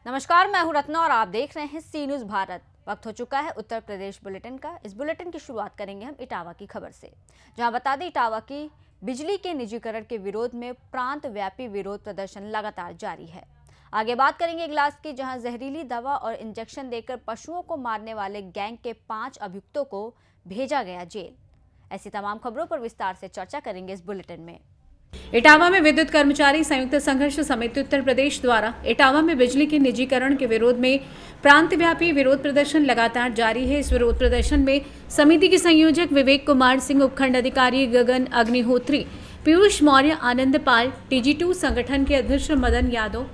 नमस्कार, मैं हूं रत्ना और आप देख रहे हैं सी न्यूज़ भारत। वक्त हो चुका है उत्तर प्रदेश बुलेटिन का। इस बुलेटिन की शुरुआत करेंगे हम इटावा की खबर से, जहां बता दें इटावा की बिजली के निजीकरण के विरोध में प्रांत व्यापी विरोध प्रदर्शन लगातार जारी है। आगे बात करेंगे इगलास की, जहां जहरीली दवा और इंजेक्शन देकर पशुओं को मारने वाले गैंग के 5 अभियुक्तों को भेजा गया जेल। ऐसी तमाम खबरों पर विस्तार से चर्चा करेंगे इस बुलेटिन में। इटावा में विद्युत कर्मचारी संयुक्त संघर्ष समिति उत्तर प्रदेश द्वारा इटावा में बिजली के निजीकरण के विरोध में प्रांतव्यापी विरोध प्रदर्शन लगातार जारी है। इस विरोध प्रदर्शन में समिति के संयोजक विवेक कुमार सिंह, उपखंड अधिकारी गगन अग्निहोत्री, पीयूष मौर्य, आनंद पाल, TG2 संगठन के अध्यक्ष मदन यादव,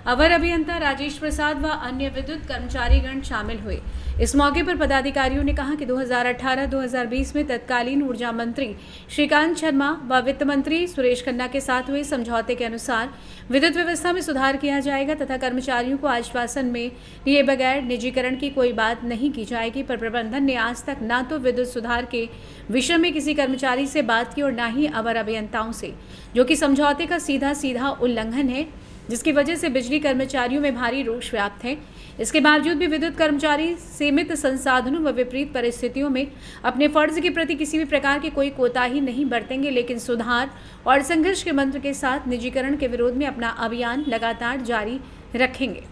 अवर अभियंता राजेश प्रसाद व अन्य विद्युत कर्मचारीगण शामिल हुए। इस मौके पर पदाधिकारियों ने कहा कि 2018-2020 में तत्कालीन ऊर्जा मंत्री श्रीकांत शर्मा व वित्त मंत्री सुरेश खन्ना के साथ हुए समझौते के अनुसार विद्युत व्यवस्था में सुधार किया जाएगा तथा कर्मचारियों को आश्वासन में लिए बगैर निजीकरण की कोई बात नहीं की जाएगी। पर प्रबंधन ने आज तक न तो विद्युत सुधार के विषय में किसी कर्मचारी से बात की और न ही अवर अभियंताओं से, जो कि समझौते का सीधा उल्लंघन है, जिसकी वजह से बिजली कर्मचारियों में भारी रोष व्याप्त है। इसके बावजूद भी विद्युत कर्मचारी सीमित संसाधनों व विपरीत परिस्थितियों में अपने फर्ज के प्रति किसी भी प्रकार की कोई कोताही नहीं बरतेंगे, लेकिन सुधार और संघर्ष के मंत्र के साथ निजीकरण के विरोध में अपना अभियान लगातार जारी रखेंगे।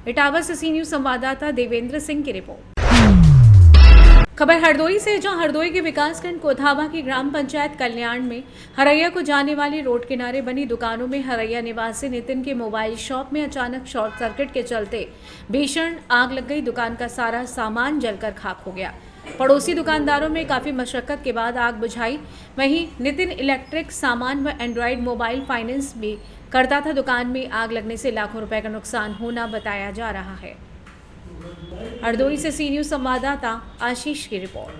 इटावा से सी न्यूज़ संवाददाता देवेंद्र सिंह की रिपोर्ट। खबर हरदोई से, जहां हरदोई के विकासखंड कोथावा की ग्राम पंचायत कल्याण में हरैया को जाने वाली रोड किनारे बनी दुकानों में हरैया निवासी नितिन के मोबाइल शॉप में अचानक शॉर्ट सर्किट के चलते भीषण आग लग गई। दुकान का सारा सामान जलकर खाक हो गया। पड़ोसी दुकानदारों में काफी मशक्कत के बाद आग बुझाई। वहीं नितिन इलेक्ट्रिक सामान व एंड्रॉयड मोबाइल फाइनेंस भी करता था। दुकान में आग लगने से लाखों रुपए का नुकसान होना बताया जा रहा है। हरदोई से सी न्यूज़ संवाददाता आशीष की रिपोर्ट।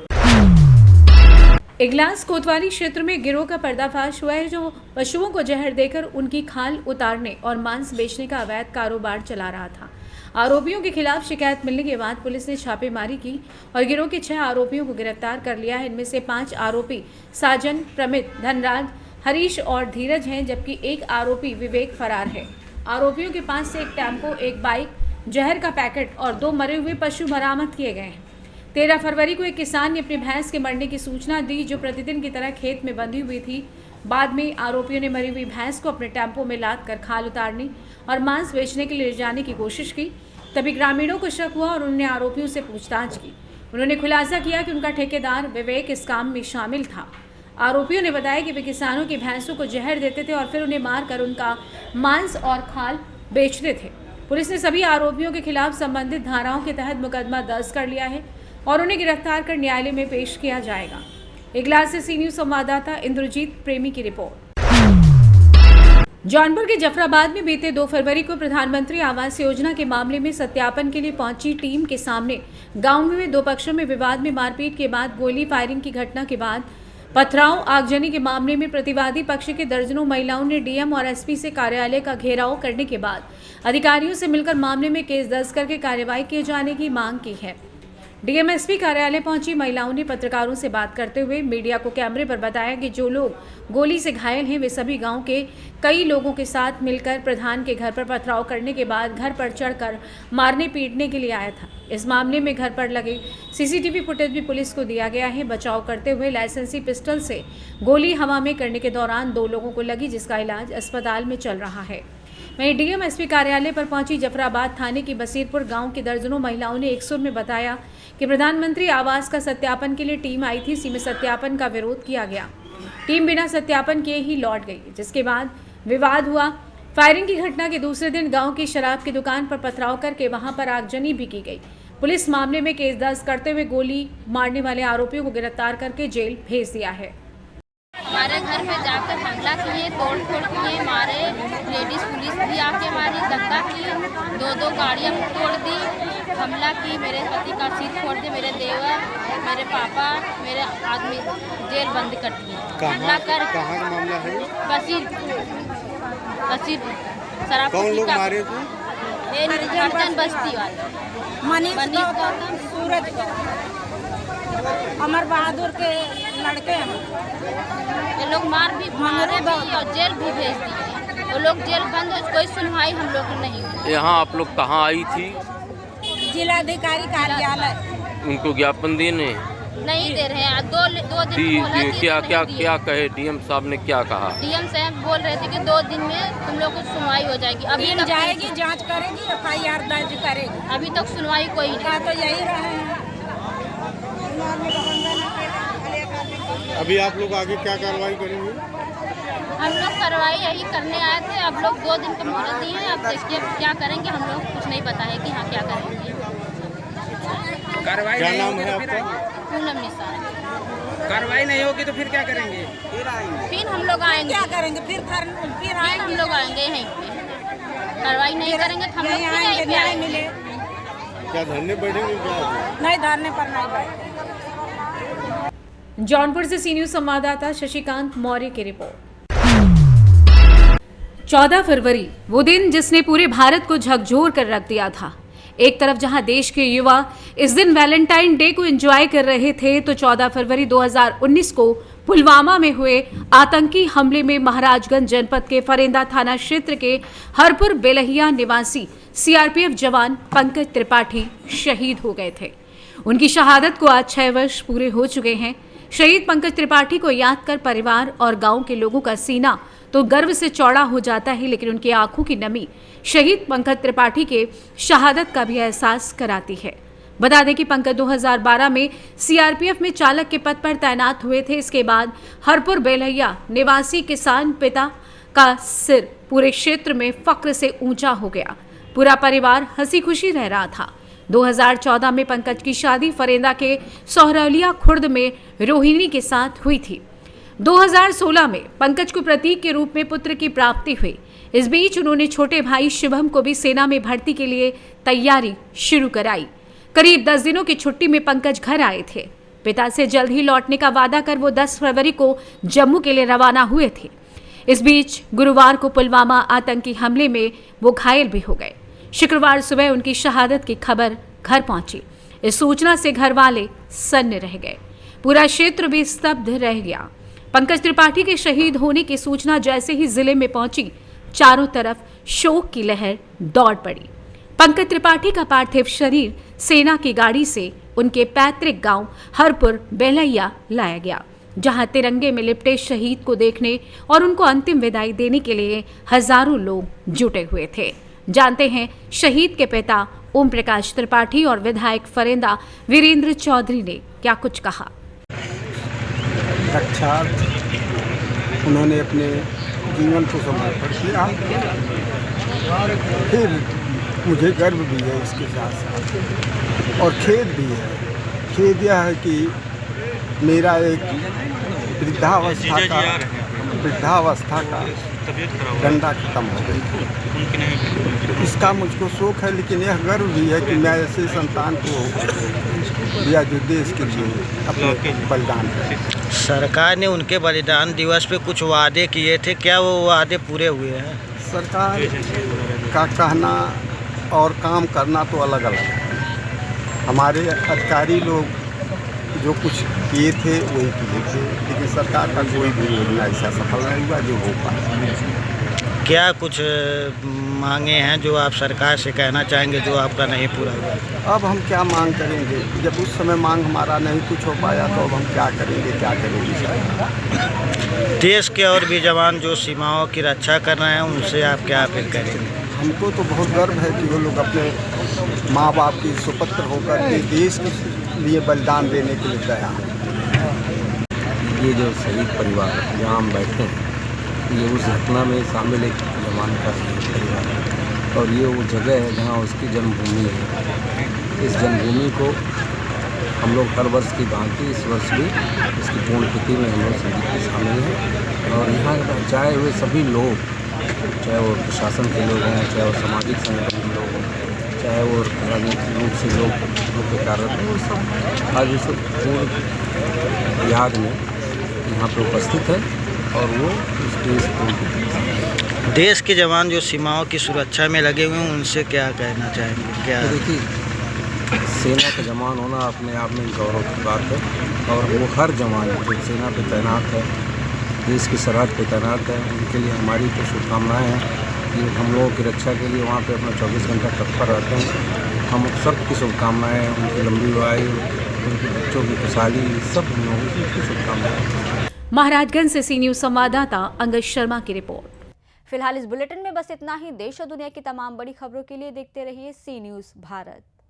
इगलास कोतवाली क्षेत्र में गिरोह का पर्दाफाश हुआ है, जो पशुओं को जहर देकर उनकी खाल उतारने और मांस बेचने का अवैध कारोबार चला रहा था। आरोपियों के खिलाफ शिकायत मिलने के बाद पुलिस ने छापेमारी की और गिरोह के 6 आरोपियों को गिरफ्तार कर लिया है। इनमें से 5 आरोपी साजन, प्रमित, धनराज, हरीश और धीरज हैं, जबकि 1 आरोपी विवेक फरार है। आरोपियों के पास से 1 टेम्पो, 1 बाइक, जहर का पैकेट और 2 मरे हुए पशु बरामद किए गए हैं। 13 फरवरी को एक किसान ने अपनी भैंस के मरने की सूचना दी, जो प्रतिदिन की तरह खेत में बंधी हुई थी। बाद में आरोपियों ने मरी हुई भैंस को अपने टेम्पो में लाद कर खाल उतारने और मांस बेचने के लिए ले जाने की कोशिश की। तभी ग्रामीणों को शक हुआ और उन्होंने आरोपियों से पूछताछ की। उन्होंने खुलासा किया कि उनका ठेकेदार विवेक इस काम में शामिल था। आरोपियों ने बताया कि वे किसानों की भैंसों को जहर देते थे और फिर उन्हें मारकर उनका मांस और खाल बेचते थे। पुलिस ने सभी आरोपियों के खिलाफ संबंधित धाराओं के तहत मुकदमा दर्ज कर लिया है और उन्हें गिरफ्तार कर न्यायालय में पेश किया जाएगा। इगलास से सी न्यूज़ संवाददाता इंद्रजीत प्रेमी की रिपोर्ट। जौनपुर के जफराबाद में बीते 2 फरवरी को प्रधानमंत्री आवास योजना के मामले में सत्यापन के लिए पहुंची टीम के सामने गांव में 2 पक्षों में विवाद में मारपीट के बाद गोली फायरिंग की घटना के बाद पथराव आगजनी के मामले में प्रतिवादी पक्ष के दर्जनों महिलाओं ने डीएम और एसपी से कार्यालय का घेराव करने के बाद अधिकारियों से मिलकर मामले में केस दर्ज करके कार्रवाई किए जाने की मांग की है। डीएम एसपी कार्यालय पहुंची महिलाओं ने पत्रकारों से बात करते हुए मीडिया को कैमरे पर बताया कि जो लोग गोली से घायल हैं वे सभी गांव के कई लोगों के साथ मिलकर प्रधान के घर पर पथराव करने के बाद घर पर चढ़कर मारने पीटने के लिए आया था। इस मामले में घर पर लगे सीसीटीवी फुटेज भी पुलिस को दिया गया है। बचाव करते हुए लाइसेंसी पिस्टल से गोली हवा में करने के दौरान 2 लोगों को लगी, जिसका इलाज अस्पताल में चल रहा है। वहीं डीएम एसपी कार्यालय पर पहुंची जफराबाद थाने की बसीरपुर गांव की दर्जनों महिलाओं ने एक सुर में बताया कि प्रधानमंत्री आवास का सत्यापन के लिए टीम आई थी। इसी में सत्यापन का विरोध किया गया। टीम बिना सत्यापन किए ही लौट गई, जिसके बाद विवाद हुआ। फायरिंग की घटना के दूसरे दिन गांव की शराब की दुकान पर पथराव करके वहां पर आगजनी भी की गई। पुलिस मामले में केस दर्ज करते हुए गोली मारने वाले आरोपियों को गिरफ्तार करके जेल भेज दिया है। हमारे घर पे जाकर हमला किए, तोड़ फोड़ किए, मारे, लेडीज पुलिस भी आके मारी, दंगा की, 2 गाड़ियाँ तोड़ दी, हमला की, मेरे पति का सिर फोड़ दी, मेरे देवर, मेरे पापा, मेरे आदमी जेल बंद कर दिए। हमला कर कहाँ का मामला है? बसीर शराब। कौन लोग मारे थे? ये निर्जन बस्ती वाले, मनीष गौतम, सूरज गौतम। अमर बहादुर के लड़के हैं। ये लोग मारे भी और जेल भी भेज दिए। वो लोग जेल बंद हो, कोई सुनवाई हम लोग की नहीं हुई। यहाँ आप लोग कहाँ आई थी? जिलाधिकारी कार्यालय। उनको ज्ञापन देने नहीं दे रहे हैं। दो दिन बोला थी, क्या नहीं क्या दिए। क्या कहे डीएम साहब ने, क्या कहा? डीएम साहब बोल रहे थे कि 2 दिन में तुम लोग को सुनवाई हो जाएगी। अभी तक जाएगी, जांच करेगी, FIR दर्ज करेगी। अभी तक सुनवाई कोई नहीं। कहा तो यही रहे हैं। अभी आप लोग आगे क्या कार्रवाई करेंगे? हम लोग कार्रवाई यही करने आए थे। अब लोग 2 दिन का मोहलत दिए हैं। अब देखिए क्या करेंगे। हम लोग कुछ नहीं पता है कि हाँ क्या करेंगे। कार्रवाई क्या नहीं नाम होगी है तो फिर आपका? पूनम निसार। कार्रवाई नहीं होगी तो फिर क्या करेंगे? फिर हम लोग आएंगे। क्या करेंगे? फिर फिर हम लोग आएंगे यहीं पे। कार्रवाई नहीं करेंगे तो हम लोग यहीं फिर आएंगे, यहीं पे न्याय आएंगे। मिले। क्या धरने बैठेंगे क्या? नहीं, धरने पर नहीं बैठे। जौनपुर से सी न्यूज संवाददाता शशिकांत मौर्य की रिपोर्ट। 14 फरवरी वो दिन जिसने पूरे भारत को झकझोर कर रख दिया था। एक तरफ जहां देश के युवा इस दिन वैलेंटाइन डे को एंजॉय कर रहे थे, तो 14 फरवरी 2019 को पुलवामा में हुए आतंकी हमले में महाराजगंज जनपद के फरेंदा थाना क्षेत्र के हरपुर बेलहिया निवासी CRPF जवान पंकज त्रिपाठी शहीद हो गए थे। उनकी शहादत को आज 6 वर्ष पूरे हो चुके हैं। शहीद पंकज त्रिपाठी को याद कर परिवार और गांव के लोगों का सीना तो गर्व से चौड़ा हो जाता है, लेकिन उनकी आंखों की नमी शहीद पंकज त्रिपाठी के शहादत का भी एहसास कराती है। बता दें कि पंकज 2012 में CRPF में चालक के पद पर तैनात हुए थे। इसके बाद हरपुर बेलहिया निवासी किसान पिता का सिर पूरे क्षेत्र में फक्र से ऊंचा हो गया। पूरा परिवार हंसी खुशी रह रहा था। 2014 में पंकज की शादी फरेंदा के सोहरौलिया खुर्द में रोहिणी के साथ हुई थी। 2016 में पंकज को प्रतीक के रूप में पुत्र की प्राप्ति हुई। इस बीच उन्होंने छोटे भाई शिवम को भी सेना में भर्ती के लिए तैयारी शुरू कराई। करीब 10 दिनों की छुट्टी में पंकज घर आए थे। पिता से जल्द ही लौटने का वादा कर वो 10 फरवरी को जम्मू के लिए रवाना हुए थे। इस बीच गुरुवार को पुलवामा आतंकी हमले में वो घायल भी हो गए। शुक्रवार सुबह उनकी शहादत की खबर घर पहुंची। इस सूचना से घर वाले सन्न रह गए। पूरा क्षेत्र भी स्तब्ध रह गया। पंकज त्रिपाठी के शहीद होने की सूचना जैसे ही जिले में पहुंची, चारों तरफ शोक की लहर दौड़ पड़ी। पंकज त्रिपाठी का पार्थिव शरीर सेना की गाड़ी से उनके पैतृक गांव हरपुर बेलहिया लाया गया, जहां तिरंगे में लिपटे शहीद को देखने और उनको अंतिम विदाई देने के लिए हजारों लोग जुटे हुए थे। जानते हैं शहीद के पिता ओम प्रकाश त्रिपाठी और विधायक फरेंदा वीरेंद्र चौधरी ने क्या कुछ कहा। साक्षात उन्होंने अपने जीवन को समर्पण किया। फिर मुझे गर्व भी है इसके साथ साथ, और खेद भी है। खेद यह है कि मेरा एक वृद्धावस्था का डंडा खत्म हो गई। इसका मुझको शौक है, लेकिन यह गर्व भी है कि मैं ऐसे संतान को दिया जो देश के लिए अपने बलिदान करें। सरकार ने उनके बलिदान दिवस पे कुछ वादे किए थे, क्या वो वादे पूरे हुए हैं? सरकार का कहना और काम करना तो अलग अलग है। हमारे अधिकारी लोग जो कुछ किए थे वही किए थे, लेकिन सरकार का कोई भी योजना ऐसा सफल नहीं हुआ जो हो पाए। क्या कुछ मांगे हैं जो आप सरकार से कहना चाहेंगे जो आपका नहीं पूरा हुआ? अब हम क्या मांग करेंगे? जब उस समय मांग हमारा नहीं कुछ हो पाया तो अब हम क्या करेंगे सरकार? देश के और भी जवान जो सीमाओं की रक्षा कर रहे हैं उनसे आप क्या अपील करेंगे? हमको तो बहुत गर्व है कि वो लोग अपने माँ बाप की सुपुत्र होकर के देश के लिए बलिदान देने के लिए तैयार हैं। ये जो शहीद परिवार जहाँ हम बैठे हैं, ये उस घटना में शामिल एक जवान का परिवार है, और ये वो जगह है जहाँ उसकी जन्मभूमि है। इस जन्मभूमि को हम लोग हर वर्ष की भांति इस वर्ष भी इसकी पुण्यतिथि में हम लोग संगीत शामिल हैं। और यहाँ चाहे हुए सभी लोग, चाहे वो प्रशासन के लोग हों, चाहे वो सामाजिक संगठन के लोग हों, चाहे वो राजनीतिक रूप से लोग के कारण वो सब आज इस पूर्ण याद में यहाँ पर उपस्थित है। और वो देश के जवान जो सीमाओं की सुरक्षा में लगे हुए हैं उनसे क्या कहना चाहेंगे? क्या देखिए, सेना का जवान होना अपने आप में गौरव की बात है और वो हर जवान जो सेना पे तैनात है, देश की सरहद पे तैनात है, उनके लिए हमारी तो शुभकामनाएँ हैं कि हम लोगों की रक्षा के लिए वहाँ पे अपना 24 घंटा तत्पर रहते हैं। हम सबकी शुभकामनाएँ हैं, उनकी लंबी आयु, उनके बच्चों की खुशहाली, सब हम लोगों की शुभकामनाएँ। महाराजगंज से सी न्यूज संवाददाता अंगद शर्मा की रिपोर्ट। फिलहाल इस बुलेटिन में बस इतना ही। देश और दुनिया की तमाम बड़ी खबरों के लिए देखते रहिए सी न्यूज़ भारत।